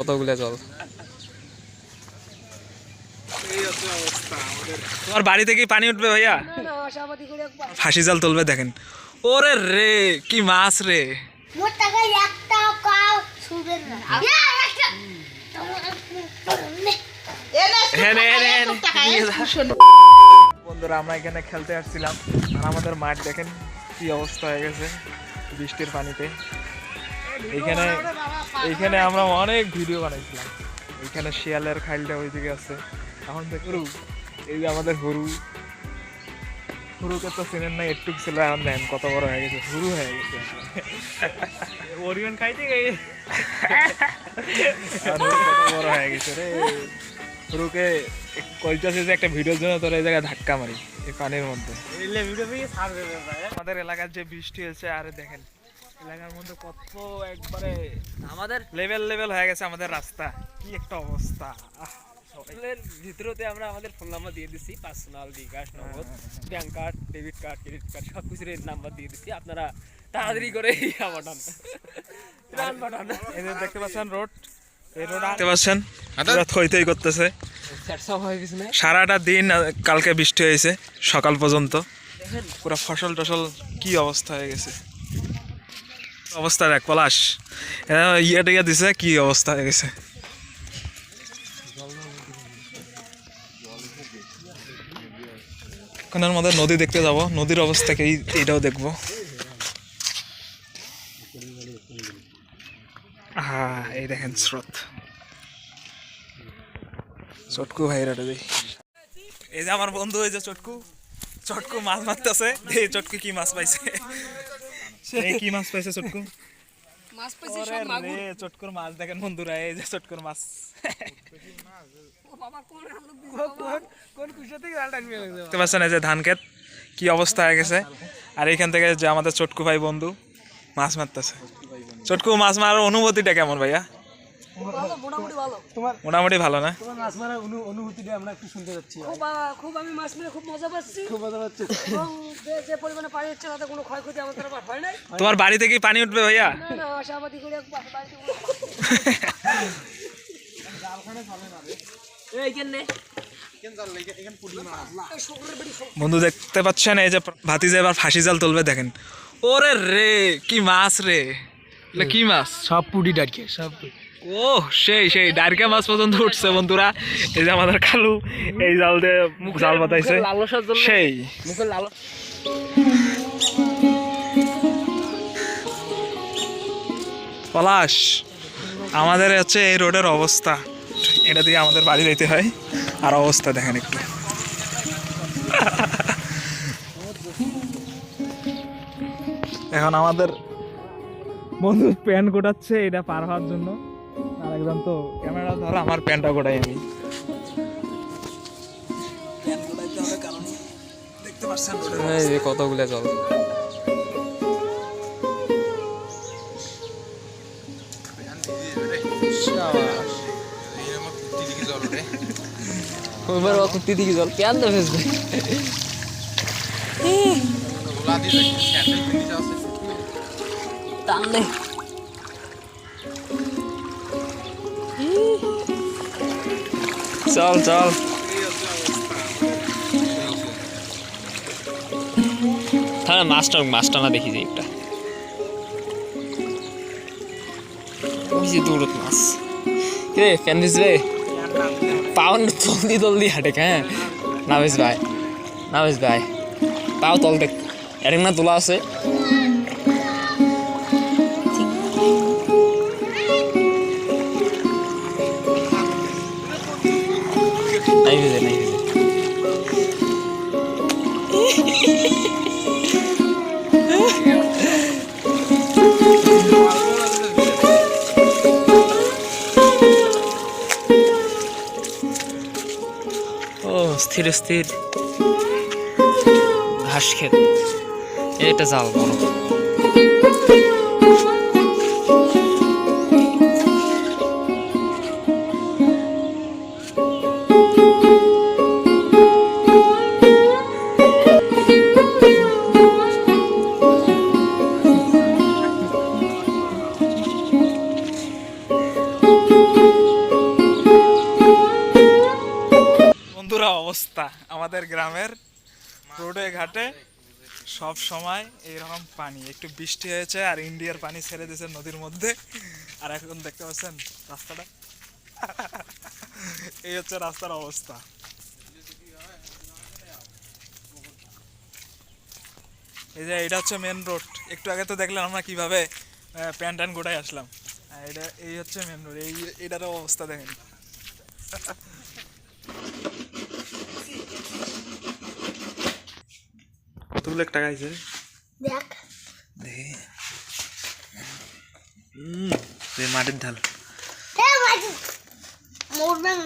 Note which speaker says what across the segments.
Speaker 1: কতগুলা জল। তোমার বাড়ি থেকে পানি উঠবে ভাইয়া? ফাঁসি জাল তুলবে দেখেন। ওরে রে কি মাছ রে। বন্ধুরা আমরা এখানে খেলতে আসছিলাম আর আমাদের মাঠ দেখেন কি অবস্থা হয়ে গেছে বৃষ্টির পানিতে। এইখানে আমরা অনেক ভিডিও বানাইছিলাম। এইখানে শিয়ালের খাইলটা ওইদিকে আছে। এখন দেখুন এই যে আমাদের হুরুকে তো চেনেন না, একটু ছিল, এখন দেন কত বড় হয়ে গেছে, হুরু হয়ে গেছে। ওরিয়ন খাইতে গিয়ে কত বড় হয়ে গেছে রে। হুরুকে কইতাছে যে একটা ভিডিওর জন্য তোর এই জায়গায় ধাক্কা মারি এই পানির মধ্যে। আমাদের এলাকার যে বৃষ্টি হয়েছে আরে দেখেন এলাকার মধ্যে কত একবারে আমাদের লেভেল হয়ে গেছে আমাদের রাস্তা। কি একটা অবস্থা।
Speaker 2: ভিতরতে আমরা আমাদের ফোন নাম্বার দিয়ে দিচ্ছি, পার্সোনাল, বিকাশ, নগদ, bank card, debit card, credit card সব কিছুর নাম্বার দিয়ে দিচ্ছি। আপনারা তাড়াতাড়ি করে পাঠান।
Speaker 1: দেখতে পাচ্ছেন রোড, এই রোড দেখতে পাচ্ছেন থই করতেছে সারাটা দিন। কালকে বৃষ্টি হয়েছে সকাল পর্যন্ত, পুরো ফসল টসল কি অবস্থা হয়ে গেছে। অবস্থা দেখ পলাশ, ইয়ে দিছে কি অবস্থা হয়ে গেছে। ওখানের মধ্যে নদী দেখতে যাব, নদীর অবস্থাকে এইটাও দেখবো। হ্যাঁ এই দেখেন স্রোত। চটকু ভাইরা দেই, এই যে আমার বন্ধু, এই যে চটকু মাছ মারতেছে। এই চটকু কি মাছ পাইছে, কি মাছ পাইছে চটকু? চটকুর মাছ দেখেন বন্ধুরা, এই যে চটকুর মাছ। দেখতে পাচ্ছেন এই যে ধান ক্ষেত কি অবস্থা হয়ে গেছে। আর এইখান থেকে যে আমাদের চটকু ভাই বন্ধু মাছ মারতেছে। চটকু মাছ মারার অনুভূতিটা কেমন ভাইয়া? মোটামুটি ভালো না?
Speaker 2: মাছ মারার অনুভূতিটা আমরা একটু শুনতে যাচ্ছি। খুব আমি মাছ মেরে খুব মজা পাচ্ছি। এবং যে পরিমাণে পানি হচ্ছে তাতে কোনো ক্ষয়ক্ষতি আমাদের হয় নাই।
Speaker 1: তোমার বাড়ি থেকে পানি উঠবে ভাইয়া?
Speaker 2: না আশাবাদী করে
Speaker 1: বন্ধু দেখতে পাচ্ছেন এই যে ভাতিজা এবার ফাঁসি জাল তুলবে দেখেন। ওরে রে কি মাছ রে, কি মাছ?
Speaker 2: সব পুটি ডাটকে সব।
Speaker 1: ও সেই ডারকা মাছ পর্যন্ত উঠছে বন্ধুরা। এই যে আমাদের খালু এই জাল দিয়ে জাল বাতাইছে সেই। পলাশ আমাদের হচ্ছে এই রোডের অবস্থা, এটা দিয়ে আমাদের বাড়ি যেতে হয়। আর অবস্থা দেখেন একটু। এখন আমাদের বন্ধু প্যান্ট গোটাচ্ছে এটা পার হওয়ার জন্য। আর একদম তো ক্যামেরা ধরো, আমার প্যান্টটা গোটাই আমি। দেখতে পাচ্ছেন কতগুলা জল।
Speaker 2: জল কেন ফেসবে টানলে।
Speaker 1: চল
Speaker 2: তাহলে মাছটা না দেখি যে একটা দূরত মাছ রে ফ্যান ভিজবে পাউন্ড জলদি হাঁটে। হ্যাঁ নাবিস ভাই পাও তল দেখ, এর না তোলা আছে। নাই ভিজে স্থির ঘাস ক্ষেত, এটা জাল বড়।
Speaker 1: অবস্থা আমাদের গ্রামের রোডে ঘাটে সব সময় এইরকম পানি, একটু বৃষ্টি হয়েছে আর ইন্ডিয়ার পানি ছেড়ে দিয়েছে নদীর মধ্যে, আর এখন দেখতে পাচ্ছেন রাস্তাটা এই হচ্ছে রাস্তার অবস্থা। এই যে এটা হচ্ছে মেন রোড, একটু আগে তো দেখলাম আমরা কিভাবে প্যান্ট ট্যান্ট গোটায় আসলাম, আর এটা এই হচ্ছে মেন রোড, এটারও অবস্থা দেখেন। কতগুলো টাকা আছে
Speaker 3: দেখ
Speaker 1: দেখি। মাটির ঢাল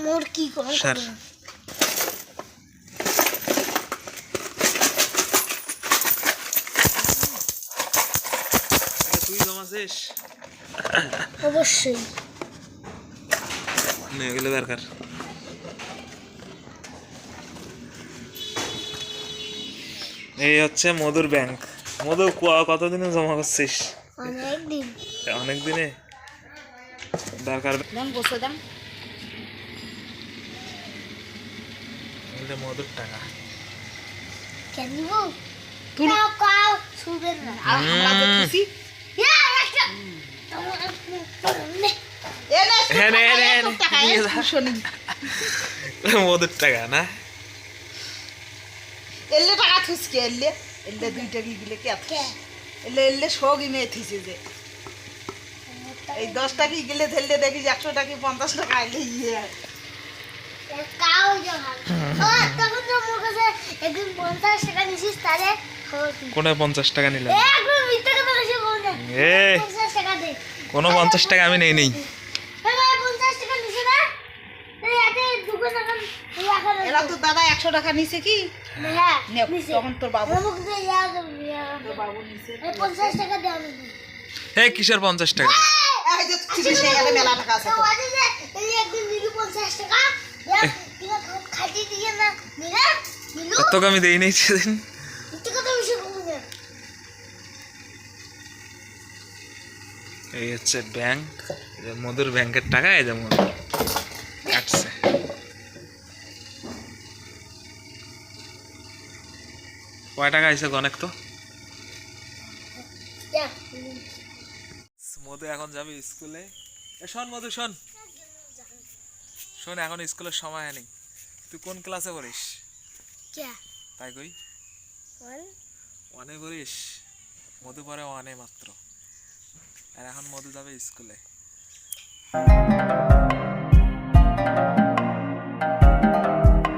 Speaker 3: মোর কি করে
Speaker 1: স্যার তুই জমাছিস
Speaker 3: অবশ্যই
Speaker 1: এগুলো দরকার। এই হচ্ছে মধুর ব্যাংক। মধু কতদিনে জমা করছিস?
Speaker 3: অনেকদিন।
Speaker 1: অনেক দিনে দরকার। মধুর টাকা
Speaker 3: কেন তুই কাও সুদের না আমরা তো খুশি
Speaker 1: মধুর টাকা না
Speaker 4: এলে টাকা থুসকে এলে এলে 2 টাকা গিলে কি আছে এলে এলে সগি মে থিসে যে এই 10 টাকা গিলে ধরলে দেখি 100 টাকা 50 টাকা আইলে ইয়ে
Speaker 3: কাও জমা ও তখন তো মোর কাছে একদিন 50 টাকা নিছিস তারে
Speaker 1: কোনে 50 টাকা নিলাম?
Speaker 3: একদম মিথ্যা কথা কইছিস কোনে
Speaker 1: এ
Speaker 3: 50 টাকা দে
Speaker 1: কোনো 50 টাকা আমি নেই নেই।
Speaker 3: ভাই 50 টাকা নিছ না এই আতে দুটো টাকা রাখা
Speaker 4: এরা তো দাদা 100 টাকা নিছে কি
Speaker 3: হ্যাঁ
Speaker 4: নে তখন তোর বাবু
Speaker 3: মুখ দে ইয়া
Speaker 4: তোর বাবু নিছে
Speaker 3: এই 50 টাকা দে আমি
Speaker 1: হে কিসের 50 টাকা?
Speaker 4: এই যে থিসে সেখানে মেলা টাকা আছে তো
Speaker 3: আজ যে এই একদিন নিলি 50 টাকা ইয়া খাইতে দিয়ে না নিলা নিলু
Speaker 1: তোকে আমি দেই নাই সেদিন।
Speaker 3: মিথ্যা কথা বেশি কমে না
Speaker 1: এই হচ্ছে ব্যাংক, মধুর ব্যাংকের টাকা এই যে মধু কাটছে। কয় টাকা আইছে অনেক তো। মধু এখন যাবে স্কুলে। শোন মধু শোন শোন, এখন স্কুলের সময় নেই। তুই কোন ক্লাসে পড়িস?
Speaker 3: কে
Speaker 1: তাই কই
Speaker 3: বল
Speaker 1: ওয়ানে পড়িস? মধু পড়ে ওয়ানে মাত্র, আর এখন মধু যাবে স্কুলে।